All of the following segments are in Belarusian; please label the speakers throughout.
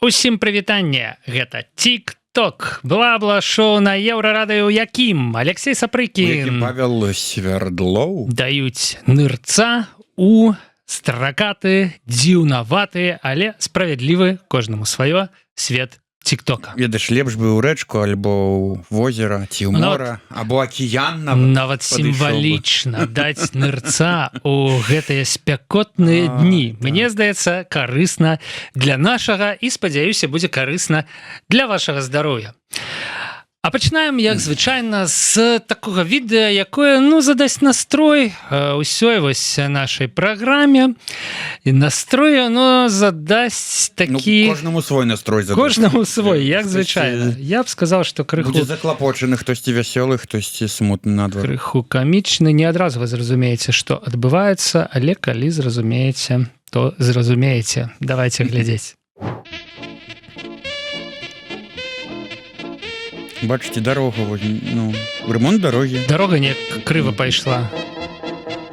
Speaker 1: Усім прывітанне, гэта TikTok, бла-бла-шоу на Еўрарадыё, якім Алексей Сапрыкін,
Speaker 2: Павел Свердлоў
Speaker 1: даюць нырца у стракаты, дзіўнаваты, але справядлівы, кожнаму сваё, свет TikToka.
Speaker 2: Ведаеш, лепш бы ў рэчку, альбо ў возера, ці ў мора, або акіян
Speaker 1: нават сімвалічна даць нырца у гэтыя спякотныя дні. Мне здаецца, карысна для нашага і, спадзяюся, будзе карысна для вашага здароўя. А пачынаем, як звычайна, з такога відэа, якое, задасць настрой ўсёй вось нашай праграме. І настрой, задасць такі...
Speaker 2: Кожнаму свой настрой задасць.
Speaker 1: Кожнаму свой, як звычайна. Я б сказаў, што крыху...
Speaker 2: Будзе заклапочаны, хтосьці вясёлы, хтосьці смутны надвар.
Speaker 1: Крыху камічны. Не адразу вы зразумееце, што адбываецца, але калі зразумееце, то зразумееце. Давайте глядзець.
Speaker 2: Бачыце, дарога, ремонт дарогі.
Speaker 1: Дарога не крыва пайшла.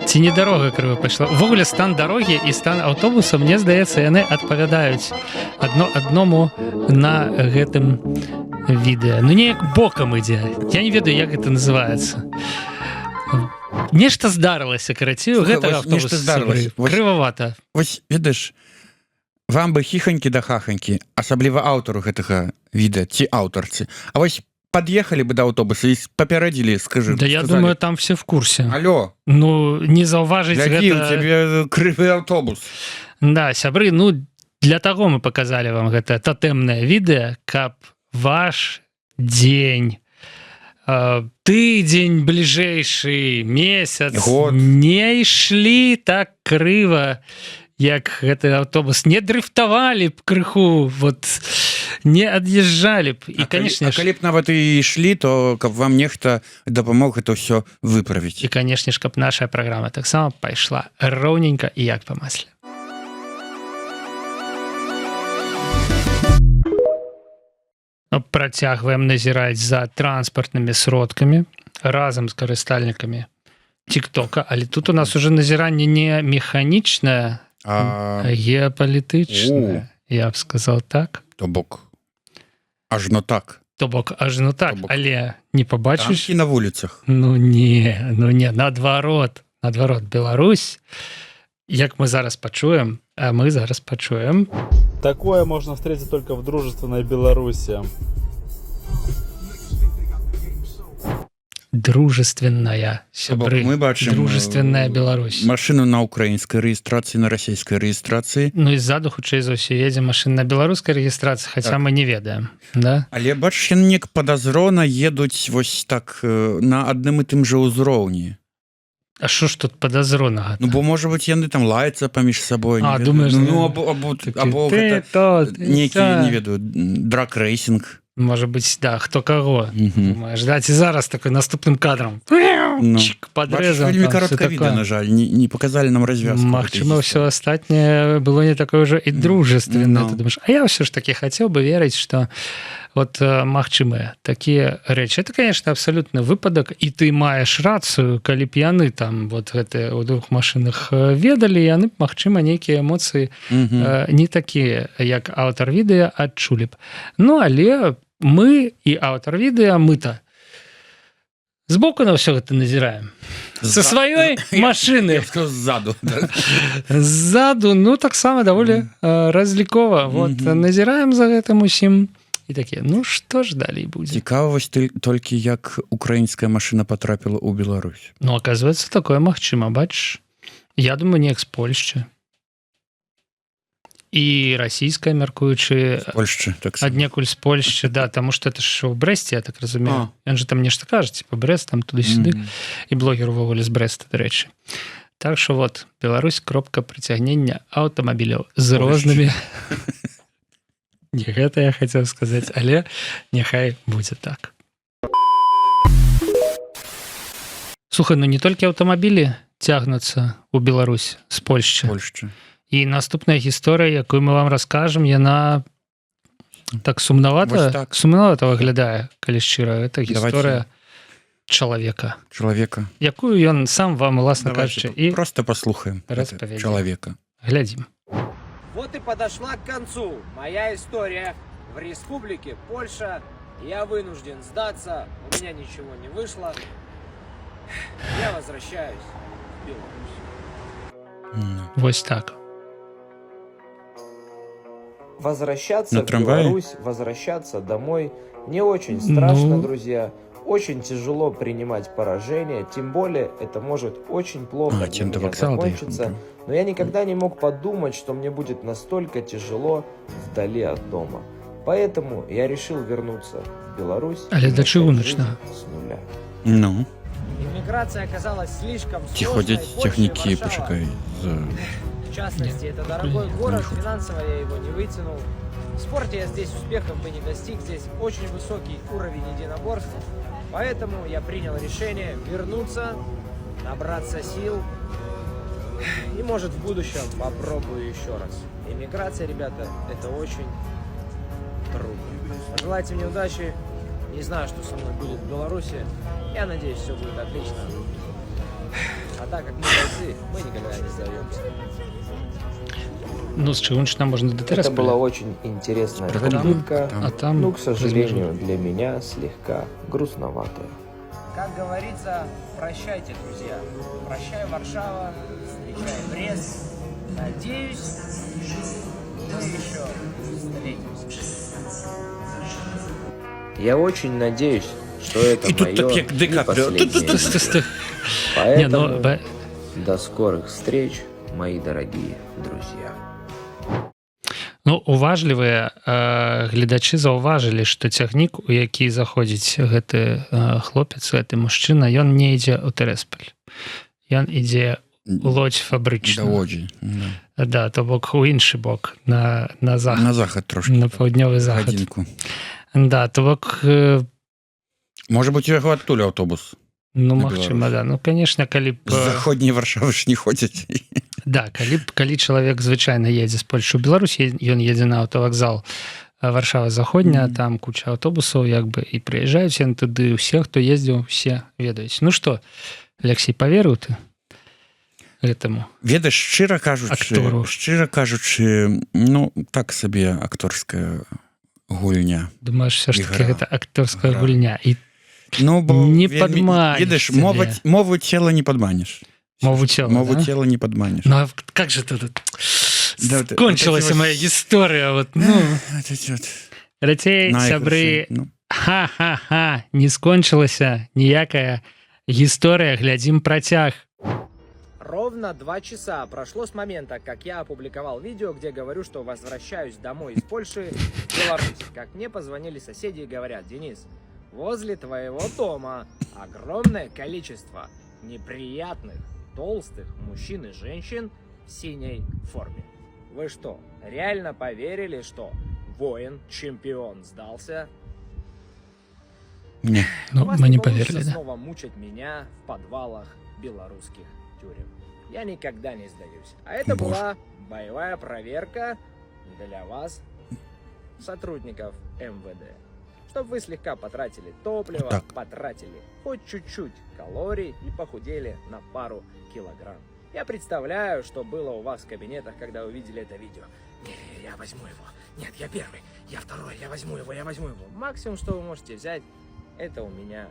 Speaker 1: Ці не дарога крыва пайшла. Увогуле стан дарогі і стан аўтобуса, мне здаецца, яны адпавядаюць адному на гэтым відэа. Неяк бокам ідзе. Я не ведаю, як гэта называецца. Нешта здарылася, карацей, у гэтага аўтобуса крывавата.
Speaker 2: Вось, ведаеш, вам бы хіханькі да хаханькі, асабліва аўтару гэтага відэа, ці аўтарцы. А вось подъехали бы до автобуса и попередили, скажи.
Speaker 1: Да я думаю, там все в курсе.
Speaker 2: Алло.
Speaker 1: Не заўважыць гэта...
Speaker 2: Гляди, у тебе кривый автобус.
Speaker 1: Да, сябры, для таго мы показали вам гэта тотемное відэа, каб ваш дзень, тыдзень бліжэйшы, месяц
Speaker 2: год
Speaker 1: не ішлі так крыва, як гэты аўтобус, не дрыфтавалі б крыху, не ад'язджалі б. І, канешне,
Speaker 2: калі б нават і ішлі, то каб вам нехта дапамог гэта ўсё выправіць.
Speaker 1: І, канешне ж, каб наша праграма таксама пайшла роўненька і як па масле. Працягваем назіраць за транспартнымі сродкамі разам з карыстальнікамі TikToka, але тут у нас уже назіранне не механічнае, а геапалітычнае. Я б сказал так.
Speaker 2: То бок ажно так.
Speaker 1: Але не побачыш...
Speaker 2: Танкі на вуліцах.
Speaker 1: Не, наадварот. Беларусь, як мы зараз пачуем,
Speaker 3: Такое можно встретить только в дружественной Беларуси.
Speaker 1: Дружественная, сябры.
Speaker 2: Мы бачым
Speaker 1: дружественная Беларусь.
Speaker 2: Машину на украінскай рэгістрацыі, на расійскай рэгістрацыі.
Speaker 1: І ззаду, хутчэй за ўсё, едзе машина на беларускай рэгістрацыі, хаця мы не ведаем. Да?
Speaker 2: Але бачыш, яны неяк падазрона едуць вось так на адным і тым жа ўзроўні.
Speaker 1: А што ж тут падазронага?
Speaker 2: Бо, можа быць, яны там лаяцца паміж сабой.
Speaker 1: Думаеш...
Speaker 2: Або нейкі, не ведаю, драг-рэйсінг.
Speaker 1: Можа быць, да, хто каго. Думаеш, да, ці зараз такой наступным кадрам. Падрэзам.
Speaker 2: Вельмі каротка відэа, на жаль, не показалі нам развязку.
Speaker 1: Магчыма, ўсё астатняе было не такое ўжо і дружественное. Ты думаеш, а я ўсё ж таки хацеў бы верыць, што магчымыя такія рэчы. Это, конечно, абсалютны выпадак, і ты маеш рацыю, калі б яны там гэтыя ў двух машынах ведалі, яны б, магчыма, нейкія эмоцыі не такія, як аўтар відэа, адчулі б. Але мы і аўтар відэа, мы-то збоку на ўсё гэта назіраем. Са сваёй машыны.
Speaker 2: Ззаду.
Speaker 1: Ззаду, таксама даволі разлікова. Назіраем за гэтым усім. І такі, што ж далей будзе?
Speaker 2: Цікава вось толькі, як украінская машына патрапіла ў Беларусь.
Speaker 1: Оказывается, такое магчыма, бачыш? Я думаю, неяк з Польшчы. І расійская, мяркуючы...
Speaker 2: Польшчы, так само.
Speaker 1: Аднекуль з Польшчы, да, таму што это ж у Брэсце, я так разумею. Ён же там нешта кажа, Брэст, там туды-сюды. І блогер увогуле з Брэста, дарэчы. Так што Беларусь, кропка прыцягнення аўтамабіляў з рознымі... Не гэта я хацеў сказаць, але няхай будзе так. Слухай, не толькі аўтамабілі цягнуцца ў Беларусь з Польшчы. І наступная гісторыя, якую мы вам раскажам, яна так сумнавата выглядае, калі шчыра. Гэта гісторыя чалавека. Якую ён сам вам, уласна кажучы, і
Speaker 2: проста паслухаем
Speaker 1: распавядзе.
Speaker 2: Чалавека.
Speaker 1: Глядзім.
Speaker 4: Вот и подошла к концу моя история в республике Польша. Я вынужден сдаться, у меня ничего не вышло. Я возвращаюсь в Беларусь.
Speaker 1: Вось так.
Speaker 4: Возвращаться
Speaker 2: На
Speaker 4: в
Speaker 2: трамвае?
Speaker 4: Беларусь, возвращаться домой не очень страшно,
Speaker 1: Ну.
Speaker 4: друзья. Очень тяжело принимать поражение, тем более это может очень плохо для
Speaker 2: тем до
Speaker 4: меня
Speaker 2: вокзала
Speaker 4: закончиться.
Speaker 2: доехал,
Speaker 4: Но я никогда не мог подумать, что мне будет настолько тяжело вдали от дома. Поэтому я решил вернуться в Беларусь
Speaker 1: Але
Speaker 4: и
Speaker 1: до
Speaker 4: начать
Speaker 1: чыгуначнага.
Speaker 4: жизнь с нуля.
Speaker 2: Ну,
Speaker 4: Иммиграция оказалась слишком
Speaker 2: ці
Speaker 4: сложной.
Speaker 2: ходять
Speaker 4: Польша и
Speaker 2: цягнікі,
Speaker 4: Варшава.
Speaker 2: пачакай,
Speaker 4: В частности, это дорогой город, финансово я его не вытянул. В спорте я здесь успехов бы не достиг, здесь очень высокий уровень единоборств. Поэтому я принял решение вернуться, набраться сил и, может, в будущем попробую еще раз. Иммиграция, ребята, это очень трудно. Пожелайте мне удачи. Не знаю, что со мной будет в Беларуси. Я надеюсь, все будет отлично. А так как мы бойцы, мы никогда не сдаемся.
Speaker 1: Ну, з чыгуначна можна да
Speaker 4: Это была
Speaker 1: Тирасполя.
Speaker 4: очень интересная
Speaker 2: Там,
Speaker 4: попытка,
Speaker 1: А там,
Speaker 4: но, к сожалению, для меня слегка грустноватая. Как говорится, прощайте, друзья. Прощай, Варшава, встречай, Брест. Надеюсь, мы еще встретимся. Я очень надеюсь, что это
Speaker 2: И тут
Speaker 4: мое
Speaker 2: так,
Speaker 4: не
Speaker 2: Ди Каприо.
Speaker 4: последнее
Speaker 1: Ты-ты-ты.
Speaker 4: видео.
Speaker 1: Не, ну,
Speaker 4: Поэтому до скорых встреч, мои дорогие друзья.
Speaker 1: Ну, уважлівыя гледачы заўважылі, што цягнік, у які заходзіць гэты хлопец, гэты мужчына, ён не ідзе ў Тирасполь. Ён ідзе у Лодзь
Speaker 2: да
Speaker 1: фабрычную.
Speaker 2: Лодзі. Да.
Speaker 1: Да, то бок у іншы бок, на захад,
Speaker 2: На захад трошки.
Speaker 1: на паўднёвы захад.
Speaker 2: Гадзінку.
Speaker 1: Да, то бок,
Speaker 2: Можа быць, у яго адтуль аўтобус.
Speaker 1: ну,
Speaker 2: на
Speaker 1: магчыма, да. Ну, конечно, калі б...
Speaker 2: З заходняй Варшавы ж не ходзяць.
Speaker 1: Да, калі чалавек звычайна едзе з Польшы ў Беларусь, ён едзе на аўтавакзал Варшава заходняя, там куча аўтобусаў, як бы, і прыязджаюць яны туды, усе, хто ездзіў, усе ведаюць. Ну што, Алексей, паверыў ты гэтаму?
Speaker 2: Ведаеш,
Speaker 1: Актору.
Speaker 2: шчыра кажучы, ну, так сабе акторская гульня.
Speaker 1: Думаеш, все ж таки
Speaker 2: Ігра.
Speaker 1: гэта акторская
Speaker 2: Ігра.
Speaker 1: гульня. І
Speaker 2: Ну, бо
Speaker 1: Не
Speaker 2: вельмі-
Speaker 1: падманеш
Speaker 2: Ведаеш,
Speaker 1: сябе.
Speaker 2: мову цела не падманеш.
Speaker 1: мову цела,
Speaker 2: Мову
Speaker 1: да?
Speaker 2: цела не падманеш.
Speaker 1: Ну, а как же тут
Speaker 2: Да, вот
Speaker 1: кончилась
Speaker 2: эти вот-
Speaker 1: моя история? Вот, ну, Ратей,
Speaker 2: Найгорші,
Speaker 1: сябры,
Speaker 2: ну.
Speaker 1: ха-ха-ха, не скончылася ніякая гісторыя, глядзім працяг.
Speaker 4: Ровно 2 часа прошло с момента, как я опубликовал видео, где говорю, что возвращаюсь домой из Польши в Беларусь. Как мне позвонили соседи и говорят: Денис, возле твоего дома огромное количество неприятных, толстых мужчин и женщин в синей форме. Вы что, реально поверили, что воин, чемпион сдался?
Speaker 2: Не.
Speaker 1: Ну,
Speaker 4: У вас
Speaker 1: мы не
Speaker 4: получится
Speaker 1: поверили, да.
Speaker 4: снова мучить меня в подвалах белорусских тюрем. Я никогда не сдаюсь. А это
Speaker 2: Боже.
Speaker 4: была боевая проверка для вас, сотрудников МВД. Чтобы вы слегка потратили топливо,
Speaker 2: Так.
Speaker 4: потратили хоть чуть-чуть калорий и похудели на пару килограмм. Я представляю, что было у вас в кабинетах, когда вы видели это видео. Не, я возьму его. Нет, я первый, я второй, я возьму его. Максимум, что вы можете взять, это у меня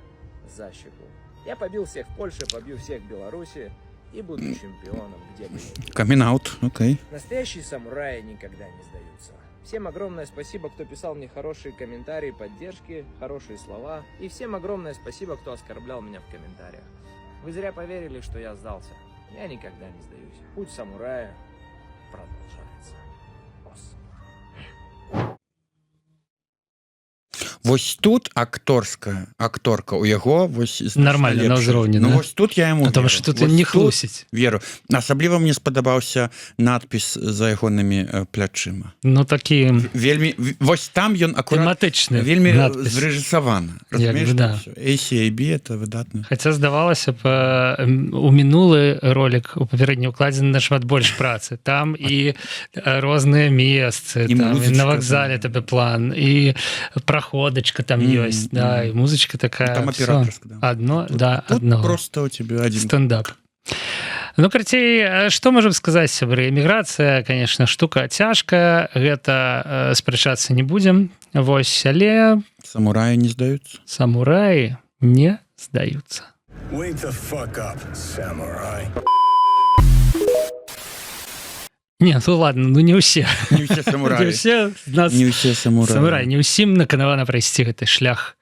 Speaker 4: за щеку. Я побил всех в Польше, побью всех в Беларуси и буду чемпионом, где бы ни был.
Speaker 2: Камин-аут, окей.
Speaker 4: Настоящие самураи никогда не сдаются. Всем огромное спасибо, кто писал мне хорошие комментарии, поддержки, хорошие слова. И всем огромное спасибо, кто оскорблял меня в комментариях. Вы зря поверили, что я сдался. Я никогда не сдаюсь. Путь самурая продолжается. Ос.
Speaker 2: Вось тут акторка у яго вось значна
Speaker 1: Нормально, на
Speaker 2: лепшая.
Speaker 1: ўзроўні,
Speaker 2: Ну
Speaker 1: да?
Speaker 2: вось тут я яму
Speaker 1: Потому
Speaker 2: веру.
Speaker 1: что тут
Speaker 2: Вось
Speaker 1: не хлусіць.
Speaker 2: веру. Асабліва мне спадабаўся надпіс за ягонымі плячыма.
Speaker 1: Ну, такі
Speaker 2: Вельмі вось там ён акурат
Speaker 1: тэматычны
Speaker 2: вельмі
Speaker 1: надпіс.
Speaker 2: зрэжысавана.
Speaker 1: Як бы, да.
Speaker 2: ACAB это выдатна.
Speaker 1: Хаця здавалася б, у мінулы ролик у папярэдні укладзены нашмат больш працы. Там і розныя месцы,
Speaker 2: І
Speaker 1: там, і
Speaker 2: музычка,
Speaker 1: на вакзале
Speaker 2: да.
Speaker 1: табе план, і праходачка там ёсць, да, і музычка такая.
Speaker 2: Там
Speaker 1: всё.
Speaker 2: аператорска, да.
Speaker 1: Адно, да,
Speaker 2: Тут
Speaker 1: адно.
Speaker 2: просто у тебя один.
Speaker 1: Стендап. Ну карацей, што можам сказаць, сябры, эміграцыя, конечно, штука цяжкая, гэта спрачацца не будзем, вось, але
Speaker 2: Самураи не здаюцца.
Speaker 1: самураі не здаюцца.
Speaker 5: Wake the fuck up, samurai.
Speaker 1: Не, ну ладно, ну не ўсе.
Speaker 2: Не ўсе
Speaker 1: Не
Speaker 2: самураи.
Speaker 1: ўсе з нас
Speaker 2: Не ўсе самураи.
Speaker 1: самурай, не ўсім наканавана прайсці гэты шлях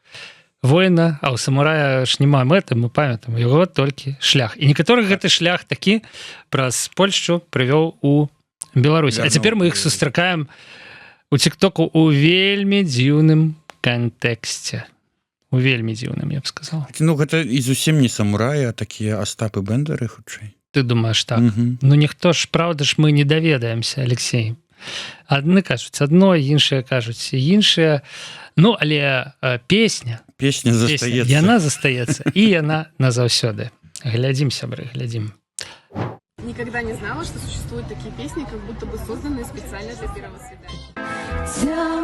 Speaker 1: воіна, а ў самурая ж няма мэты, мы памятаем, яго толькі шлях. І некаторых гэты шлях такі праз Польшчу прывёў у Беларусь. А цяпер мы іх сустракаем у тиктоку у вельмі дзіўным кантэксце. У вельмі дзіўным, я б сказал.
Speaker 2: Ну, гэта і зусім не самураи, а такія Астапы Бендеры, хутчэй.
Speaker 1: Ты думаешь так?
Speaker 2: Мгм.
Speaker 1: Ну ніхто ж, правда ж, мы не даведаемся, Алексей. Адны кажуць адно, іншыя кажуць іншыя. Ну, але песня,
Speaker 2: Песня застаецца.
Speaker 1: яна застаецца, і яна назаўсёды. Глядзім, сябры, глядзім.
Speaker 6: Никогда не знала, что существуют такие песни, как будто бы созданные специально для первого свидания.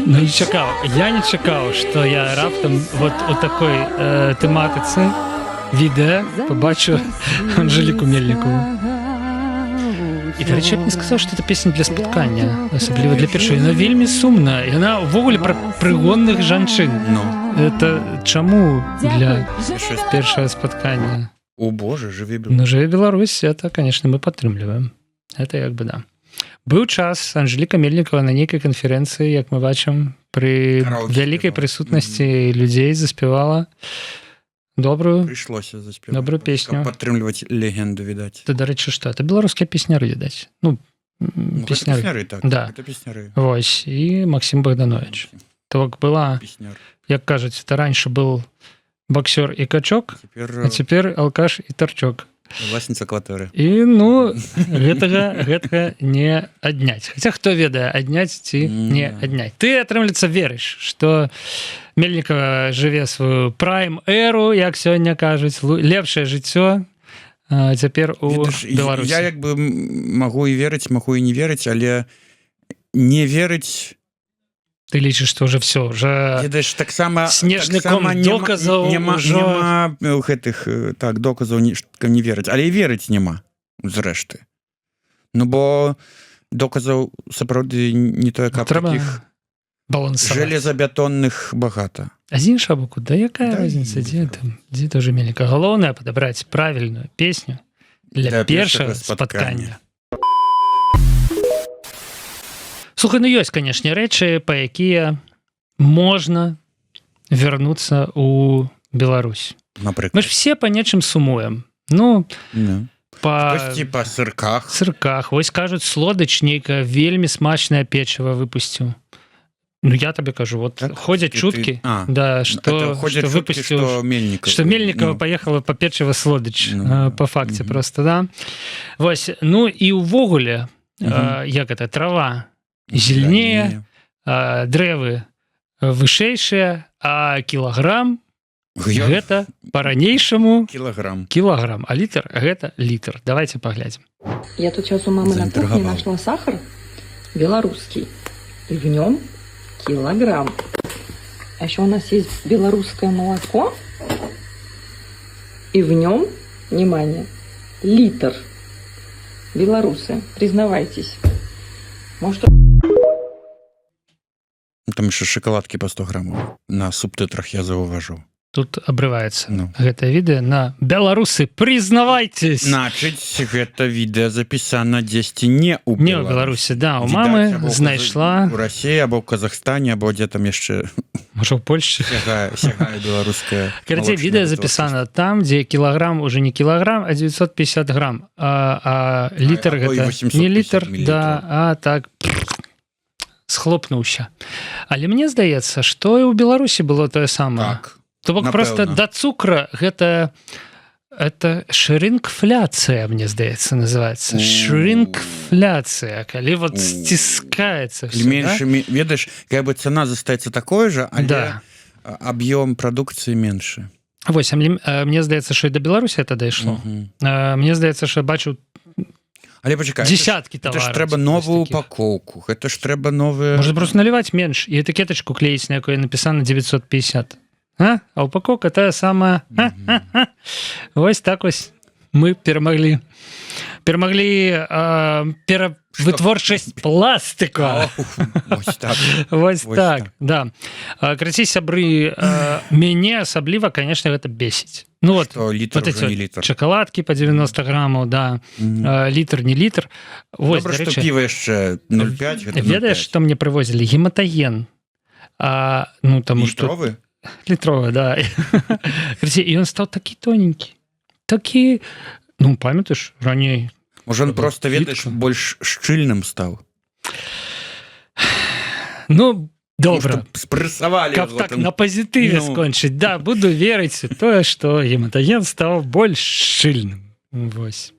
Speaker 1: Ну, не чакаў. Я не чакаў, што я раптам вот у такой тэматыцы відэа побачу Анжеліку Мельнікову. І, да речі, я б не сказаў, што это песня для спаткання, асабліва для першай. Яна вельмі сумная. Яна ўвогуле пра прыгонных жанчын.
Speaker 2: Ну,
Speaker 1: Это чаму для
Speaker 2: щось.
Speaker 1: першае спаткання?
Speaker 2: О боже, жыве
Speaker 1: Ну, жыве Беларусь, это, конечно, мы падтрымліваем. Это як бы да. Быў час, Анжеліка Мельнікова на нейкай канферэнцыі, як мы бачым, пры
Speaker 2: Караоке
Speaker 1: вялікай
Speaker 2: спявала.
Speaker 1: прысутнасці людзей заспявала добрую.
Speaker 2: Прыйшлося заспяваць.
Speaker 1: Добрую песню.
Speaker 2: Каб падтрымліваць легенду, відаць.
Speaker 1: Ты, дарэчы, што? Это беларускія песняры, відаць. Ну,
Speaker 2: Ну, гэта
Speaker 1: песняры.
Speaker 2: песняры, так.
Speaker 1: Да.
Speaker 2: Гэта песняры.
Speaker 1: Вось, і Максим Богданович. То бок была,
Speaker 2: Песняр.
Speaker 1: як кажуць, это раньше был боксер і качок,
Speaker 2: Цяпер
Speaker 1: а цяпер алкаш і тарчок.
Speaker 2: власніца кватэры.
Speaker 1: І, ну, гэтага не адняць. Хаця хто ведае, адняць ці не
Speaker 2: Да.
Speaker 1: адняць. Ты, атрымліваецца, верыш, што Мельнікова жыве сваю прайм-эру, як сёння кажуць, лепшае жыццё цяпер у
Speaker 2: Ведаш,
Speaker 1: Беларусі.
Speaker 2: я як бы магу і верыць, магу і не верыць, але не верыць,
Speaker 1: Ты лічыш, што ўжо все, уже
Speaker 2: ведаеш, таксама
Speaker 1: снежніком доказаў
Speaker 2: няма
Speaker 1: ужо...
Speaker 2: гэтых так доказаў не верыць, але і верыць няма зрэшты. Ну бо доказаў сапраўды не тое, каб
Speaker 1: Трэба
Speaker 2: такіх
Speaker 1: балансаваць.
Speaker 2: железабетонных багата.
Speaker 1: А з іншага боку, да якая
Speaker 2: Да,
Speaker 1: разница,
Speaker 2: і-
Speaker 1: дзе там, дзе тоже Мельніка. Галоўнае падабраць правільную песню для
Speaker 2: Для
Speaker 1: першага
Speaker 2: першага
Speaker 1: спаткання. Слухай, ну ёсць, канешне, рэчы, па якія можна вярнуцца ў Беларусь. Мы
Speaker 2: Напрыклад.
Speaker 1: ж все па нечым сумуем. Ну,
Speaker 2: Ну.
Speaker 1: па
Speaker 2: Хтосьці па сырках.
Speaker 1: сырках. Вось кажуць, слодыч нейкая вельмі смачнае печыва выпусціў. Ну, я табе кажу, вот
Speaker 2: Так,
Speaker 1: ходзяць
Speaker 2: і ты-
Speaker 1: чуткі,
Speaker 2: А,
Speaker 1: да,
Speaker 2: Это
Speaker 1: што
Speaker 2: ходят шутки,
Speaker 1: выпусціў...
Speaker 2: что Мельников.
Speaker 1: Что Мельникова
Speaker 2: Ну,
Speaker 1: поехала по печиво слодыч
Speaker 2: Ну,
Speaker 1: по факте
Speaker 2: мгм.
Speaker 1: просто, да. Вось, ну і ўвогуле,
Speaker 2: Мгм.
Speaker 1: як это, трава зеленее, дрэвы вышэйшыя, а кілаграм
Speaker 2: Гё-
Speaker 1: гэта по-ранейшаму
Speaker 2: Килограмм.
Speaker 1: кілаграм, а літр гэта літр. Давайте поглядим.
Speaker 7: Я тут сейчас у мамы на кухне
Speaker 2: Заинтриговал.
Speaker 7: нашла сахар белорусский. И в нем килограмм. А еще у нас есть белорусское молоко. И в нем, внимание, литр. Белорусы, признавайтесь. Может,
Speaker 2: Там еще шоколадки по 100 граммов. На субтитрах я зауважу.
Speaker 1: Тут обрывается
Speaker 2: Ну.
Speaker 1: гэта відэо на беларусы, признавайтесь.
Speaker 2: Значыць, гэта відэо запісана дзесьці не ў
Speaker 1: Не ў Беларусі, да, у мамы знайшла,
Speaker 2: у Расіі або ў Казахстане або дзе там яшчэ
Speaker 1: можа, ў Польшчы.
Speaker 2: сягае беларуская
Speaker 1: Карацей, відэо запісана там, дзе кілаграм уже не кілаграм, а 950 грам. А літр
Speaker 2: або і
Speaker 1: гэта
Speaker 2: 850
Speaker 1: не літр,
Speaker 2: мілілітраў.
Speaker 1: да, а так схлопнуўся. Але мне здаецца, што і ў Беларусі было тое самае.
Speaker 2: так.
Speaker 1: То бок
Speaker 2: напэўна.
Speaker 1: проста да цукра гэта шринкфляцыя, мне здаецца, называецца. Шринкфляцыя, калі вот сціскаецца
Speaker 2: І менш, ведаеш, як бы цана застаецца такой же, але
Speaker 1: Да.
Speaker 2: аб'ём прадукцыі меншы.
Speaker 1: Вось, мне здаецца, што і да Беларусі это дайшло.
Speaker 2: Мгм.
Speaker 1: Мне здаецца, що я бачу
Speaker 2: Але пачакай,
Speaker 1: десяткі
Speaker 2: гэта
Speaker 1: тавараў.
Speaker 2: ж трэба новую упакоўку, гэта ж трэба новыя
Speaker 1: Можна просто наливаць менш і этыкетачку клеіць, на якой напісана 950. А упаковка тая самая. Вось так вось мы перамаглі вытворчасць пластыка.
Speaker 2: Вось так.
Speaker 1: Вось так, да. Крацей, сябры, мяне асабліва, конечно, гэта бесіць. Ну вот,
Speaker 2: Літр
Speaker 1: вот
Speaker 2: уже не
Speaker 1: эти
Speaker 2: літр.
Speaker 1: шоколадки по 90 граммов, да, літр, не літр. Вось,
Speaker 2: Добра,
Speaker 1: до
Speaker 2: што
Speaker 1: речі,
Speaker 2: піва яшчэ 0,5, гэта 0,5.
Speaker 1: ведаеш, што мне прывозілі? Гематаген. Ну, таму што...
Speaker 2: Літровы?
Speaker 1: Літровы, да. Крацей, і ён стаў такі тоненькі. Такі, ну, памятаеш, раней...
Speaker 2: Можа, он просто, ведаеш,
Speaker 1: Літка.
Speaker 2: больш шчыльным стаў.
Speaker 1: Ну, добра.
Speaker 2: Спрэсавалі.
Speaker 1: Каб так на пазітыве скончыць. Да, буду верыць у тое, што гематаген стаў больш шчыльным. Вось.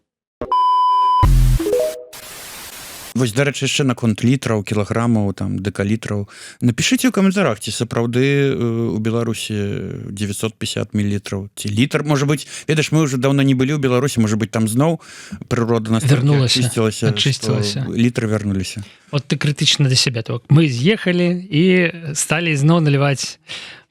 Speaker 2: Вось, дарэчы, яшчэ наконт літраў, кілаграмаў, там, дэкалітраў. Напішыце ў каментарах, ці сапраўды у Беларусі 950 мл. Ці літр, можа быць, ведаеш, мы ўжо даўно не былі ў Беларусі, можа быць, там зноў прырода
Speaker 1: Вярнулася,
Speaker 2: ачысцілася,
Speaker 1: ачысцілася.
Speaker 2: што літры вярнуліся.
Speaker 1: Вот ты крытычна да сябе. То мы з'ехалі і сталі зноў наліваць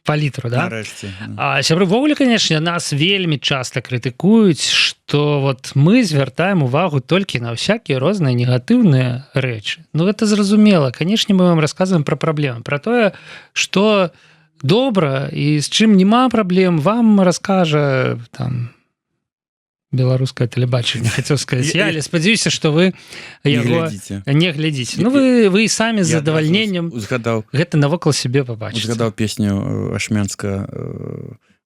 Speaker 1: па літру, да?
Speaker 2: Нарэшце.
Speaker 1: А сябры, ввогуле, канешне, нас вельмі часта крытыкуюць, што вот мы звяртаем увагу толькі на всякія розныя негатыўныя рэчы. Ну, гэта зразумела. Канешне, мы вам расказваем пра праблемы, пра тое, што добра і з чым няма праблем, вам раскажа там беларускае тэлебачанне, хацеў сказаць я, але спадзяюся, што вы яго не глядзіце. Ну, вы і самі з задавальненнем гэта навокал сябе пабачыце.
Speaker 2: Узгадаў песню Ашмянска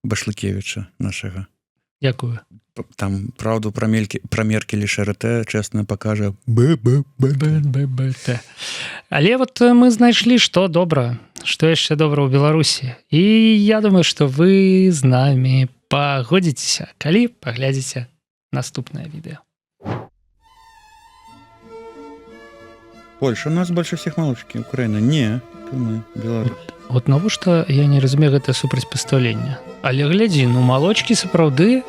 Speaker 2: Башлыкевіча нашага.
Speaker 1: Якую?
Speaker 2: Там праўду пра Меркель і ШРТ чэсна пакажа
Speaker 1: БББТ. Але вот мы знайшлі, што добра, што яшчэ добра ў Беларусі. І я думаю, што вы з намі пагодзіцеся, калі паглядзіце наступное відео.
Speaker 2: Польша, у нас больше всех молочки. Украина, не, то мы, Беларусь.
Speaker 1: Вот навошта я не разумею гэта супрацьпастаўленне. Але глядзі, ну малочкі сапраўды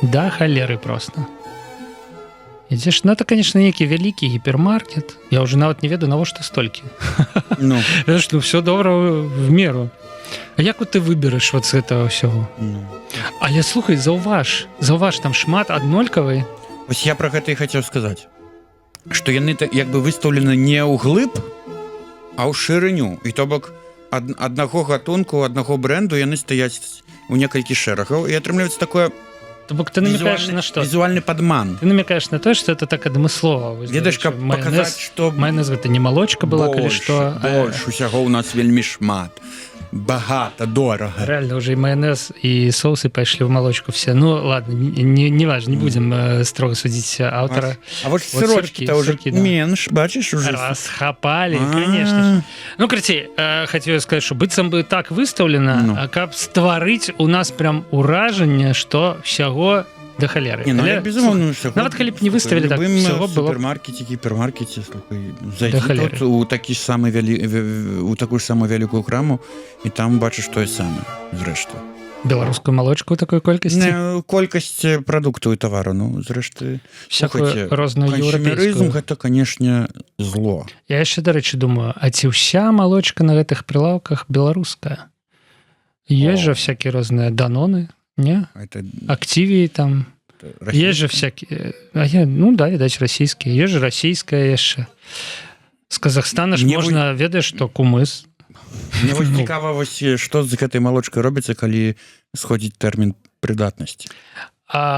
Speaker 1: да халеры просто. Ідзеш, ну это, конечно, некі вялікі гіпермаркет. Я уже нават не ведаю, навошта столькі.
Speaker 2: Ну.
Speaker 1: Ведаеш, ну все добра в меру. А як вот ты выбераш вот з гэтага ўсяго?
Speaker 2: Ну.
Speaker 1: Але слухай, заўваж, там шмат аднолькавай.
Speaker 2: Вось я пра гэта і хацеў сказаць. Што яны як бы выстаўлены не ў глыб, а ў шырыню. І то бок аднаго гатунку, аднаго бренду яны стаяць у некалькі шэрагаў. І атрымліваецца такое
Speaker 1: То бок ты намекаеш на што?
Speaker 2: Візуальны падман.
Speaker 1: Ты намекаеш на тое, што это так адмыслова.
Speaker 2: Ведаеш, каб паказаць, што
Speaker 1: майонез гэта не малочка была, калі што.
Speaker 2: Больш усяго ў нас вельмі шмат. Багата, дорага.
Speaker 1: Реально, уже и майонез, и соусы пошли в молочку все. Ну, ладно, не важно, не будем строго судить автора.
Speaker 2: А вот сырочки-то уже менш, бачишь, уже...
Speaker 1: Расхапали, конечно. Ну, Крацей, хотел сказать, что быццам бы так выставлено, а каб стварыць у нас прям уражанне, что всяго до халеры.
Speaker 2: Не, ну, безумоўно,
Speaker 1: нават калі б не выставілі так, всяго было...
Speaker 2: супермаркеце, гіпермаркеце, слухай, зайдзі тут у такі самы у такую ж самую вялікую краму, і там бачыш тое самае, зрэшты.
Speaker 1: Беларускую малочку ў такой колькасці?
Speaker 2: Колькасць прадуктаў і тавару, ну, зрэшты,
Speaker 1: всякую розную еўрапейскую.
Speaker 2: Кансюмерызм гэта, канешне, зло.
Speaker 1: Я яшчэ, дарэчы, думаю, а ці ўся малочка на гэтых прилаўках беларуская? Есть же всякие розныя даноны, не? Активии там. Есть же всякие... Ну да, видать, российские. Есть же российская яшчэ. З Казахстана ж можна, ведаеш, што кумыс.
Speaker 2: Мне вось цікава, што з гэтай малочкай робіцца, калі сходзіць тэрмін прыдатнасці.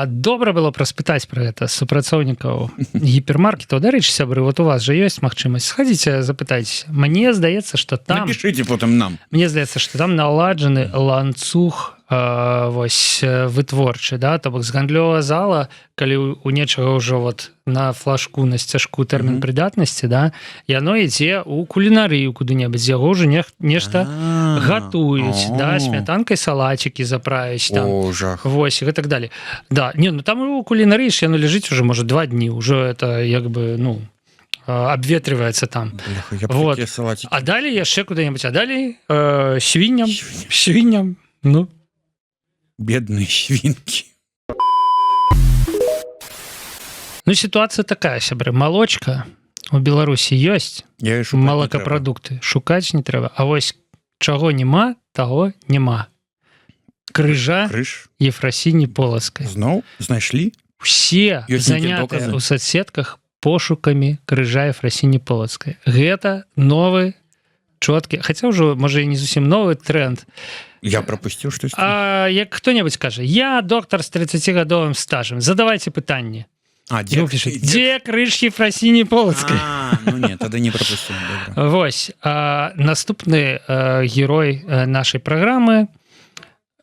Speaker 1: Добра было праспытаць пра гэта супрацоўнікаў гіпермаркетаў. Дарэчы, сябры, вот у вас же ёсць магчымасць. Сходзіце, запытайцеся. Мне здаецца, што там...
Speaker 2: Напішыце потым нам.
Speaker 1: Мне здаецца, што там наладжаны ланцуг вось вытворчы, да, то бок з гандлёвага зала, калі у нечага ўжо вот на флажку, на сцяжку тэрмін прыдатнасці, да, яно ідзе ў кулінарыю куды-небудзь, яго ўжо нешта гатуюць, да, смятанкай салацікі заправіць там. Вось, і гэтак далей. Да, не, ну там у кулінарыі ж яно ляжыць уже, можа, 2 дні, уже это як бы, ну, обветривается там. Вот. А далей яшчэ куды-небудзь, а далей свінням, ну,
Speaker 2: бедные свинки.
Speaker 1: Ну, ситуация такая, сябры. Молочка у Беларусі ёсць, малакапрадукты. Шукаць не трэба. А вось чаго няма, таго няма. крыжа
Speaker 2: Крыж.
Speaker 1: Ефросіні Полацкай.
Speaker 2: Зноў знайшлі?
Speaker 1: Усе
Speaker 2: Ёсць нейкія
Speaker 1: занятыя
Speaker 2: доказы?
Speaker 1: ў соцсетках пошукамі крыжа Ефросіні Полацкай. Гэта новы чёткі, хаця ўжо можа і не зусім новы тренд.
Speaker 2: Я пропусціў штось.
Speaker 1: А як хто-небудзь кажа, я доктар з 30гадовым стажам, задавайце пытанні. Дзе крыж Ефросіні Полацкай?
Speaker 2: Ну не, тады не пропусціў.
Speaker 1: Вось, наступны герой нашай праграмы,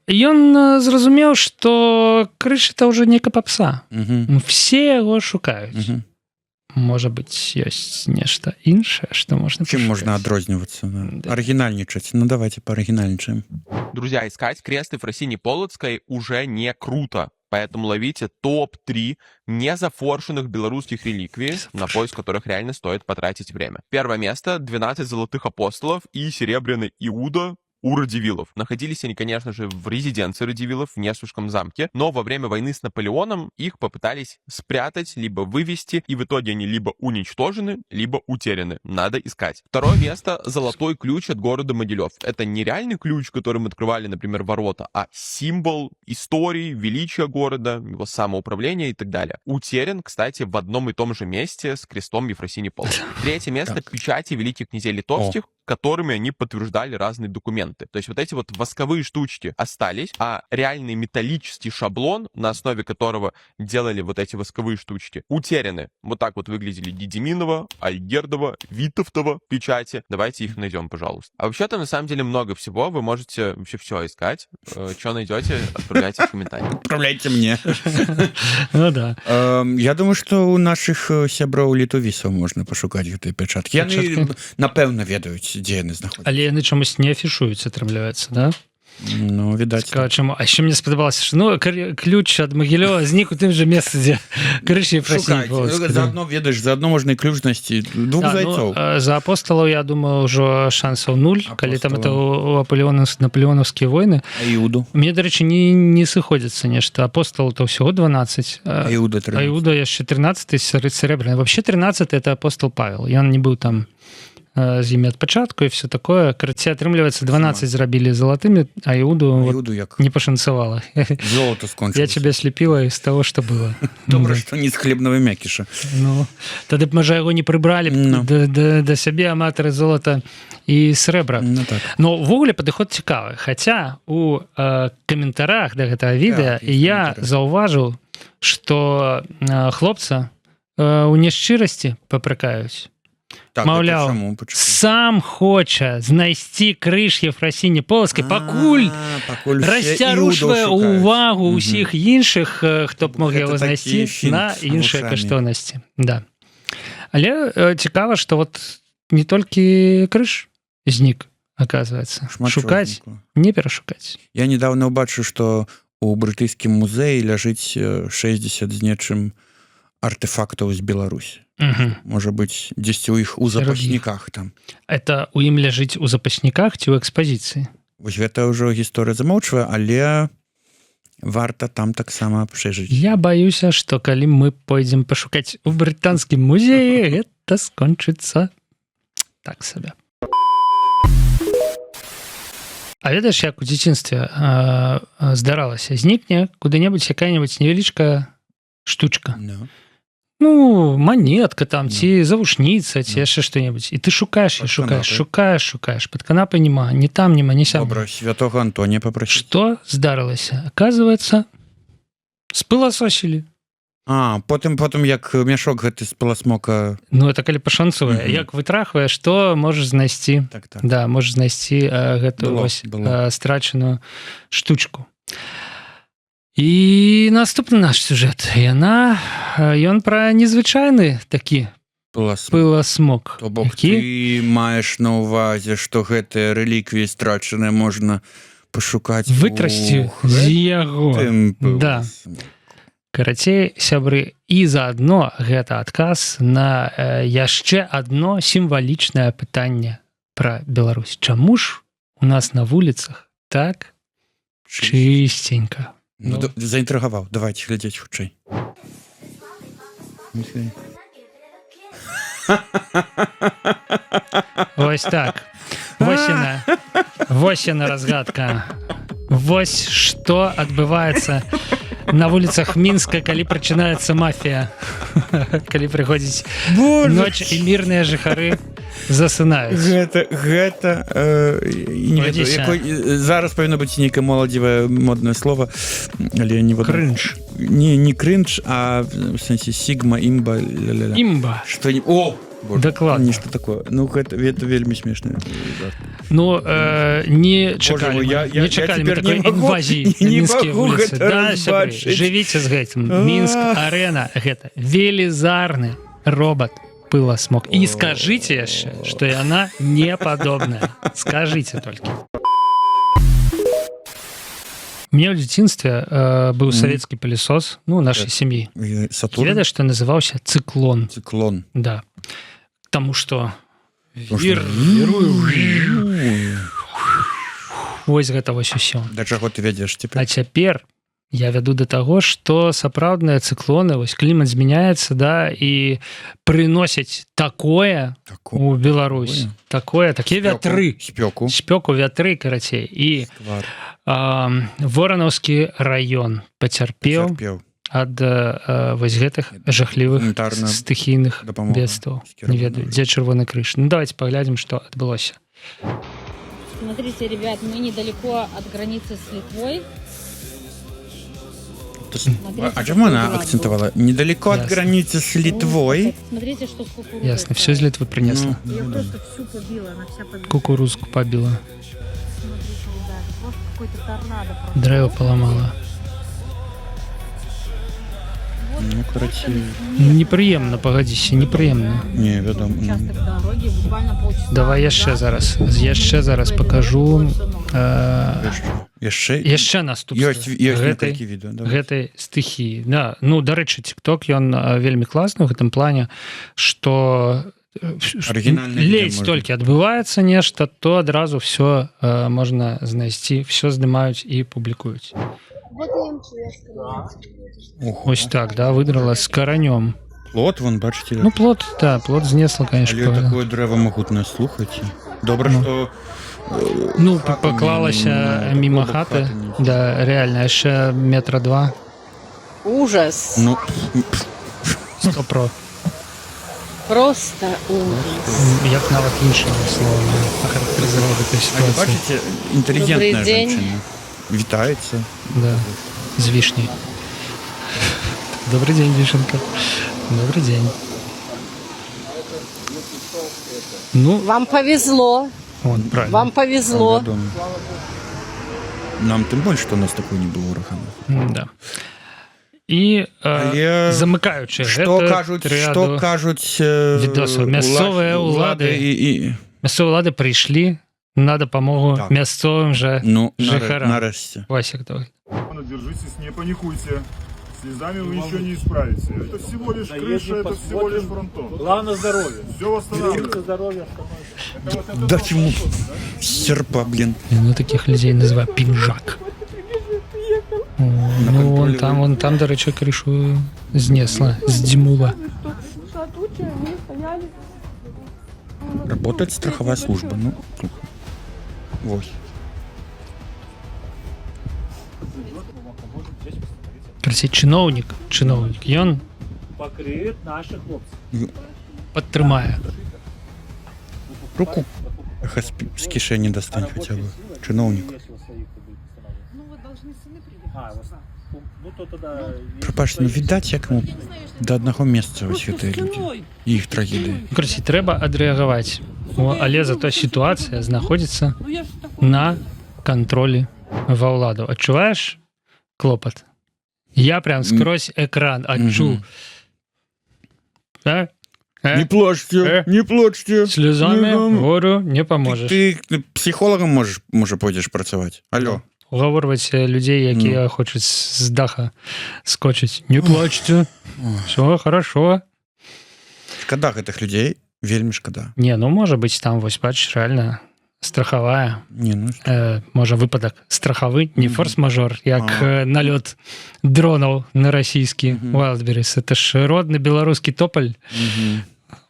Speaker 1: ён зразумеў, што крыж это ўжо нейка папса. Все яго шукаюць. Можа быць, ёсць нешта іншае, што можна
Speaker 2: Чым
Speaker 1: пашукаць.
Speaker 2: можна адрознівацца? Арыгінальнічаць. Ну давайте пооригинальничаем.
Speaker 8: Друзья, искать крест Ефросинии Полоцкой уже не круто. Поэтому ловите топ-3 незафоршенных белорусских реликвий, на поиск которых реально стоит потратить время. Первое место — 12 золотых апостолов и серебряный Иуда у Радзивиллов. Находились они, конечно же, в резиденции Радзивиллов в Несвежском замке, но во время войны с Наполеоном их попытались спрятать, либо вывести, и в итоге они либо уничтожены, либо утеряны. Надо искать. Второе место — золотой ключ от города Могилев. Это не реальный ключ, которым открывали, например, ворота, а символ истории, величия города, его самоуправления и так далее. Утерян, кстати, в одном и том же месте с крестом Ефросинии Полоцкой. Третье место — печати великих князей литовских, которыми они подтверждали разные документы. То есть вот эти вот восковые штучки остались, а реальный металлический шаблон, на основе которого делали вот эти восковые штучки, утеряны. Вот так вот выглядели Дидиминова, Альгердова, Витовтова печати. Давайте их найдем, пожалуйста. А вообще-то на самом деле много всего. Вы можете вообще все искать. Что найдете, отправляйте в комментарии.
Speaker 2: Отправляйте мне.
Speaker 1: Ну да.
Speaker 2: Я думаю, што у наших сяброў літувісаў можна пашукаць гэтыя пячаткі. Яны, напэўна, ведаюць, дзе яны знаходзяцца.
Speaker 1: Але яны чамусь не афішуюць, атрымліваецца, да?
Speaker 2: Ну, відаць.
Speaker 1: Цікава, чаму? А ще мне сподобалося, що ну, ключ від Могилєва знік у тим же місці, де крыж Ефросіні Полацкай.
Speaker 2: Заодно, ведаеш, заодно можна і ключ знайсці. Двух зайцоў.
Speaker 1: Ну, за апостолаў, я думаю, ўжо шансаў нуль, калі там это у наполеонаўскія войны.
Speaker 2: А Іуду?
Speaker 1: Мне, до речі, не сыходзіцца нешта. Апостолаў-то ўсяго 12.
Speaker 2: А Іуда 13.
Speaker 1: А Іуда яшчэ 13 серебряный. Вообще 13 это апостол Павел. Ён не быў там з імі ад пачатку і все такое. Караці, атрымліваецца, 12 зрабілі залатымі, а Іуду вот не пашанцавала.
Speaker 2: Золото скончылася.
Speaker 1: Я тебя слепила из того, что было.
Speaker 2: Добра, што не з хлебнага мякіша.
Speaker 1: Ну, тады б, можа, яго не прыбралі да сябе аматары золата і срэбра.
Speaker 2: Ну, так.
Speaker 1: Но ўвогуле падыход цікавы. Хаця у каментарах да гэтага відэа я заўважыў, што хлопца у няшчырасці папракаюць.
Speaker 2: Так,
Speaker 1: маўляў, сам хоча знайсці крыж Ефросіні Полацкай, пакуль расцярушвае увагу ўсіх іншых, хто б мог яго знайсці на іншыя каштоўнасці. Да. Але цікава, што вот не толькі крыж знік, оказывается. Шукаць, не перашукаць.
Speaker 2: Я недавно убачыў, што у брытыйскім музеі ляжыць 60 з нечым артефактаў з Беларусі. Можа быць, дзесьці ў іх у запасніках там.
Speaker 1: Это у ім ляжыць у запасніках ці ў экспазіцыі?
Speaker 2: Вось гэта ўжо гісторыя замоўчвае, але варта там таксама пашэжыць.
Speaker 1: Я баюся, што калі мы пойдзем пашукаць у брытанскім музеі, гэта скончыцца так сабе. А ведаеш, як у дзяцінстве здаралася? Знікне куды-небудзь якая-небудзь невялічкая штучка. Ну, монетка там, ці завушніца, ці яшчэ што-небудзь. І ты шукаеш, і шукаеш. Пад канапай няма, ні там няма, ні сям.
Speaker 2: Добра, святога Антонія папрасіць.
Speaker 1: Што здарылася? Оказывается, спыласосілі.
Speaker 2: А, потым як мяшок гэты з пыласмока...
Speaker 1: Ну, это калі пашанцуе. Як вытрахваеш, то можаш знайсці. Да, можаш знайсці гэтую страчаную штучку. І наступны наш сюжэт. Ён пра незвычайны такі пыласмок.
Speaker 2: То бок ты маеш на ўвазе, што гэтыя рэліквіі страчаныя можна пашукаць
Speaker 1: вытрасці з яго. Да. Карацей, сябры, і заадно гэта адказ на яшчэ адно сімвалічнае пытанне пра Беларусь. Чаму ж у нас на вуліцах так чыстенька?
Speaker 2: Ну, заінтрыгаваў. Давайте глядзець хутчэй.
Speaker 1: Вось так. Вось яна разгадка. Вось што адбываецца на вуліцах Мінска, калі пачынаецца мафія. Калі прыходзіць ноч і мірныя жыхары засынаюць.
Speaker 2: Гэта не ведаю, зараз павінна быць нейкае моладзевае моднае слово, але не
Speaker 1: крынж.
Speaker 2: Не крынж, а в сэнсе сігма, імба.
Speaker 1: Імба.
Speaker 2: Што не... О!
Speaker 1: Дакладна.
Speaker 2: Нешта такое. Ну, гэта вельмі смешна.
Speaker 1: Ну, не чакалі мы такой інвазіі на мінскія вуліцы. Да, сябры, жывіце з гэтым. Мінск, арэна, гэта велізарны робот пыласмок. І скажыце яшчэ, што яна не падобная. Скажыце толькі. У меня в дзяцінстве быў савецкі пылесос, ну, нашай сям'і. Ведаеш, што называўся цыклон.
Speaker 2: Цыклон.
Speaker 1: Да. Таму што вось гэта вось усё.
Speaker 2: Да чаго ты вядзеш цяпер?
Speaker 1: А цяпер я вяду да таго, што сапраўдныя цыклоны, вось клімат змяняецца, да, і прыносяць такое у Беларусь. Такія вятры. Спёку вятры, карацей. І Воранаўскі раён пацярпеў ад вось гэтых жахлівых стыхійных бедстваў. Не ведаю, дзе чырвоны крыж. Ну, давайте паглядзім, што адбылося.
Speaker 9: Смотрите, ребят, мы недалеко от границы с Литвой.
Speaker 2: А чему она акцентовала? Недалеко от границы с Литвой.
Speaker 9: Смотрите, что с кукурузой.
Speaker 1: Ясно, все из Литвы принесла.
Speaker 9: Ее просто всю побила, она вся побила.
Speaker 1: Кукурузку побила.
Speaker 9: Смотрите, ребят, просто какой-то торнадо.
Speaker 1: Древо поломала.
Speaker 2: Ну, короче...
Speaker 1: Неприемно, погодіся, неприемно.
Speaker 2: Не, вядомо.
Speaker 9: Участок дороги, буквально полчаса.
Speaker 1: Давай яшчэ зараз покажу. Яшчэ наступства гэтай стыхіі. Да. Ну, дарэчы, TikTok, ён вельмі класны ў гэтым плане, што ледзь толькі адбываецца нешта, то адразу все можна знайсці, все здымаюць і публікуюць. Ось так, да, выдрала з каранём.
Speaker 2: Плот, вон, бачыце?
Speaker 1: Ну, плот, да, плот знесла, конечно.
Speaker 2: Але такое дрэва магутнае, слухайце. Добра, што...
Speaker 1: Ну, паклалася міма хаты, да, реально, яшчэ метра 2.
Speaker 7: Ужас.
Speaker 2: Ну,
Speaker 1: 100%.
Speaker 7: Просто ужас.
Speaker 1: Як нават іншымі словамі ахарактарызаваў гэтую сітуацыю.
Speaker 2: Бачыце, інтэлігентная жанчына. Вітаецца.
Speaker 1: Да, з вішняй. Добрый день, Вишенка. Добрый день. Ну,
Speaker 7: вам повезло.
Speaker 1: Вон, правильно.
Speaker 7: Вам повезло.
Speaker 2: Нам тым больш, што у нас такой не было урагана.
Speaker 1: Да. І замыкаючы
Speaker 2: што кажуць
Speaker 1: відосаў. Мясцовыя ўлады прыйшлі на дапамогу мясцовым жа жыхарам.
Speaker 2: Нарэшце.
Speaker 1: Васік, давай.
Speaker 10: Держитесь, не паникуйте. Слезами вы ничего не исправите. Это всего лишь крыша, это всего лишь фронтон.
Speaker 3: Главное здоровье.
Speaker 10: Все восстанавливается.
Speaker 3: Здоровье
Speaker 2: Дать ему серпа, блин.
Speaker 1: Ну, таких людей называют пинжак. Ну, вон там, до речі, крышу знесла, здзьмула.
Speaker 2: Работает страховая служба. Ну, вот.
Speaker 1: Просить чыноўнік, ён
Speaker 3: покрыт наших хлопцев.
Speaker 1: Падтрымае.
Speaker 2: Руку с кишени достань хотя бы. Чиновник. Прапаш, ну відаць, як ну, да аднаго месца вось гэтыя людзі. Іх трагедыі.
Speaker 1: Короче, трэба адрэагаваць. Але зато сітуацыя знаходзіцца на кантролі ва ўладу. Адчуваеш клопат? Я прям скрозь экран адчуў.
Speaker 2: Не плачьте, не плачьте.
Speaker 1: Слезами гору не поможешь.
Speaker 2: Ты психологом можа пойдзеш працаваць. Алло.
Speaker 1: Угаворваць людзей, якія хочуць з даха скочыць. Не плачьте. Все хорошо.
Speaker 2: Шкада гэтых людзей, вельмі шкада.
Speaker 1: Не, ну можа быць там, вось бачыш, реально страхавая.
Speaker 2: Не, ну,
Speaker 1: можа выпадак страхавы, не форс-мажор, як налёт дронаў на расійскі Wildberries. Это ж родны беларускі тополь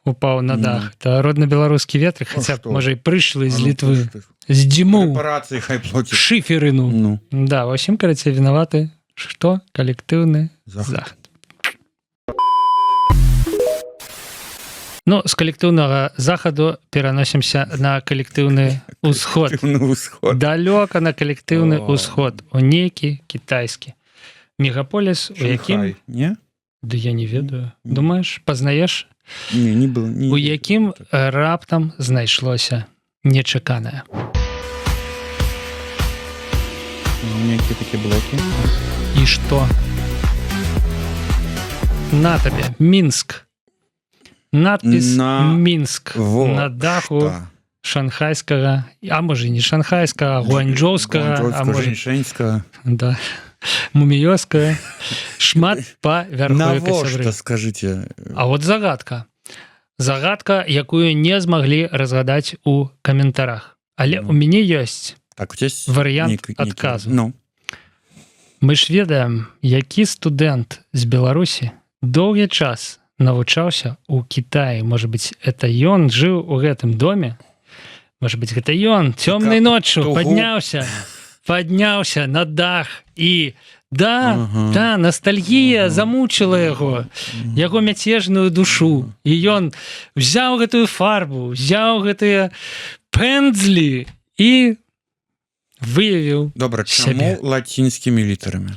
Speaker 1: упаў на дах. Это родны беларускі ветры, хаця можа і прышлы з Літвы. здзіму
Speaker 2: Рэпарацыі хай плоціць.
Speaker 1: шыферыну.
Speaker 2: Ну,
Speaker 1: Да, ва ўсім, карацей, вінаваты што? Калектыўны
Speaker 2: захад.
Speaker 1: захад. Ну, з калектыўнага захаду пераносімся на калектыўны ўсход.
Speaker 2: Калектыўны ўсход.
Speaker 1: Далёка на калектыўны
Speaker 2: О.
Speaker 1: ўсход. У нейкі кітайскі мегаполіс, у якім...
Speaker 2: Шанхай, не?
Speaker 1: Да я не ведаю. Думаеш, пазнаеш?
Speaker 2: Не было.
Speaker 1: У якім раптам знайшлося нечаканае.
Speaker 2: Некие такие блоки.
Speaker 1: І што? На табе, Мінск. Надпіс Мінск на даху шанхайскага, а можа не шанхайскага, гуанчжоўскага, а можа
Speaker 2: Женьшэньскага.
Speaker 1: да, муміёўскага. Шмат павярховай
Speaker 2: Навошта, скажите?
Speaker 1: А от загадка. Загадка, якую не змаглі разгадаць у каментарах. Але у мяне ёсць
Speaker 2: Так, у тебя есть
Speaker 1: варыянт адказу.
Speaker 2: Ну,
Speaker 1: Мы ж ведаем, які студэнт з Беларусі доўгі час навучаўся ў Кітаі. Можа быць, это ён жыў у гэтым доме? Можа быць, гэта ён цёмнай ноччу падняўся на дах і да, ностальгія замучыла яго мяцежную душу. І ён взяў гэтую фарбу, взяў гэтыя пэндзлі і выявіў
Speaker 2: добра,
Speaker 1: сябе.
Speaker 2: чаму лацінскімі літарамі?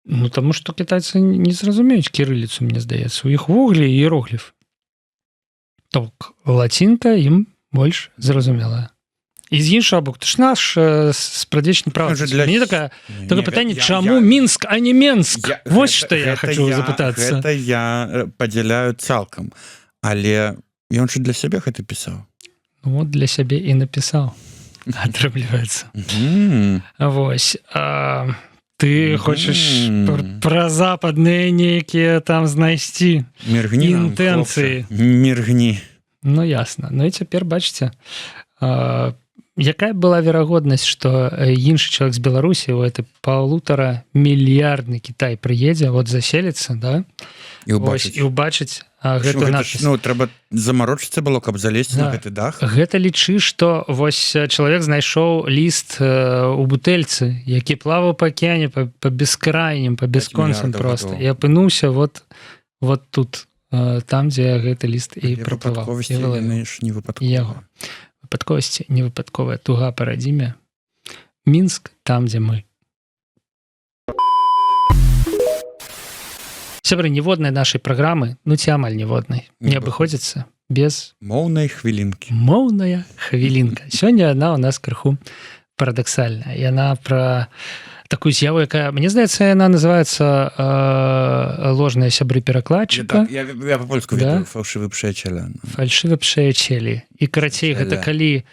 Speaker 1: Ну, таму што кітайцы не зразумеюць кірыліцу, мне здаецца. У іх увогуле іерогліф. Так, лацінка ім больш зразумелая. І з іншага боку, ж наш спрадвечны права. Мне такое пытанне, чаму Мінск, а не Менск? Вось што я хочу запытацца.
Speaker 2: Гэта я падзяляю цалкам. Але ён же для сябе гэта пісаў.
Speaker 1: Вот для сябе і напісаў. Атрымліваецца. Вось. Ты хочаш пра западныя нейкія там знайсці інтэнцыі.
Speaker 2: Міргні.
Speaker 1: Ну, ясна. Ну і цяпер, бачыце, якая была верагоднасць, што іншы чалавек з Беларусі, гэты 1,5 мільярдны Кітай прыедзе, от заселіцца, да? І ўбачыць гэтую надпіс.
Speaker 2: Ну, трэба замарочыцца было, каб залезці на гэты дах.
Speaker 1: Гэта лічы, што вось чалавек знайшоў ліст у бутэльцы, які плаваў па акеане, па бескрайнім, па бесконцам проста. І апынуўся вот тут, там, дзе гэты ліст і праплываў.
Speaker 2: Выпадковасці яны ж не выпадковыя.
Speaker 1: Выпадковасці, не выпадковая туга па радзіме. Мінск, там, дзе мы. Сябры, ніводнай нашай праграмы, ну ці амаль ніводнай, не абыходзіцца без...
Speaker 2: Моўнай хвілінкі.
Speaker 1: Моўная хвілінка. Сёння яна ў нас крыху парадаксальная. Яна пра такую з'яву, якая, мне здаецца, яна называецца ложныя сябры перакладчыка.
Speaker 2: Я па-польску ведаю, фальшывы прыяцеля.
Speaker 1: Фальшывы прыяцелі. І карацей, гэта калі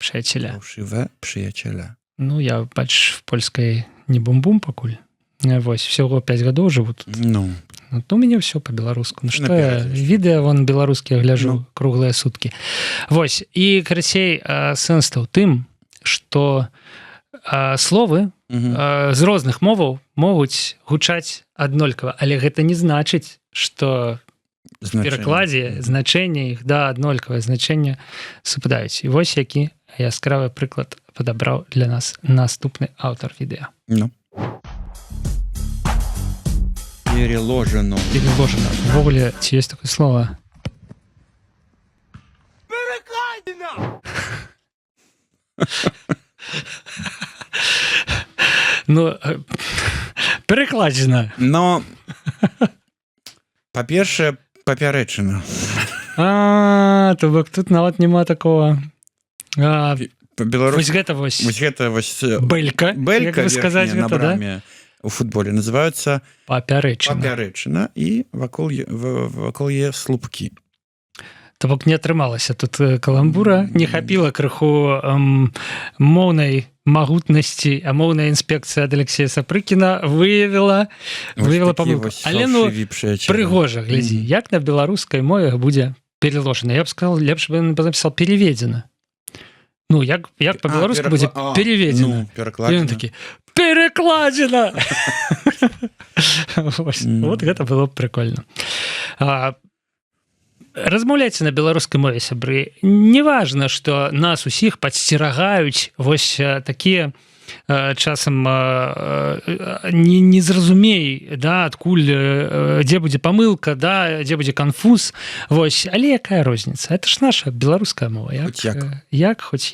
Speaker 1: прыяцеля.
Speaker 2: Фальшывы прыяцеля.
Speaker 1: Ну, я, бач, в польскай не бум-бум пакуль. Вось, всего 5 гадоў жыву тут.
Speaker 2: Ну.
Speaker 1: У мяне ўсё па-беларуску. Ну што я, відэа вон беларускія гляжу круглыя суткі. Вось, і карацей, сэнс ў тым, што словы з розных моваў могуць гучаць аднолькава, але гэта не значыць, што в перакладзе значэнне іх, да, аднолькавае значэнне супадаюць. І вось які яскравы прыклад падабраў для нас наступны аўтар відэа.
Speaker 2: Ну. Переложено.
Speaker 1: Переложено. Ввогуле, ці ёсць такое слово?
Speaker 4: Перекладено!
Speaker 1: Ну, перекладзена.
Speaker 2: Но, па-першае, папярэчына.
Speaker 1: То бок тут нават няма такого. Вось гэта вось.
Speaker 2: Вось гэта вось.
Speaker 1: Бэлька, як вы сказаць
Speaker 2: на
Speaker 1: гэта, да?
Speaker 2: браме у футболе называюцца
Speaker 1: папярэчына.
Speaker 2: І вакол е слупкі.
Speaker 1: То бок не атрымалася тут каламбура, не хапіла крыху моўнай магутнасці, а моўная інспекцыя ад Алексея Сапрыкіна выявіла памылку. Але ну, прыгожа, глядзі, як на беларускай мове будзе переложена. Я б сказал, лепш бы напісал переведена. Ну, як па-беларуску будзе переведена. І ён такі, перекладзена! Вот гэта было б прикольно. размаўляйце на беларускай мове, сябры. Неважна, што нас усіх падсцерагаюць вось такія часам не зразумей, да, адкуль, дзе будзе памылка, да, дзе будзе канфуз. Вось, але якая розніца? Это ж наша беларуская мова. Хоць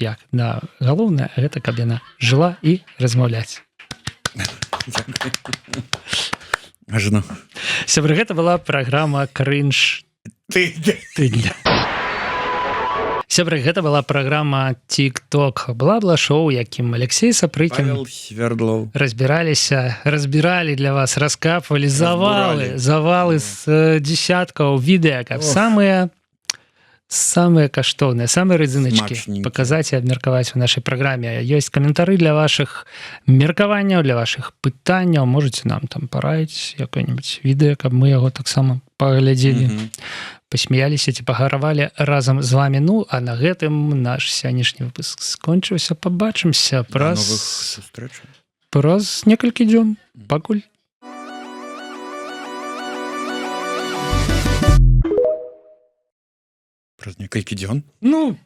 Speaker 1: як. Да. Галоўнае, гэта каб яна жыла і размаўляць.
Speaker 2: Ажно.
Speaker 1: Сябры, гэта была праграма «Крынж тыдня». Сябры, гэта была праграма «Тик-ток». Бла-бла-шоу, якім Алексей Сапрыкін,
Speaker 2: Павел Свердлов
Speaker 1: разбіралі для вас, раскапвалі завалы з десяткаў відэа, каб самыя каштоўныя, самыя рызыначкі паказаць і абмеркаваць у нашай праграме. Ёсць каментары для вашых меркаванняў, для вашых пытанняў. Можаце нам там параіць якое-нибудь відэа, каб мы яго таксама паглядзелі, пасмяяліся ці пагаравалі разам з вами. Ну, а на гэтым наш сённяшні выпуск скончыўся. Пабачымся праз некалькі дзён. Пакуль.
Speaker 2: Праз некалькі дзён?
Speaker 1: Ну,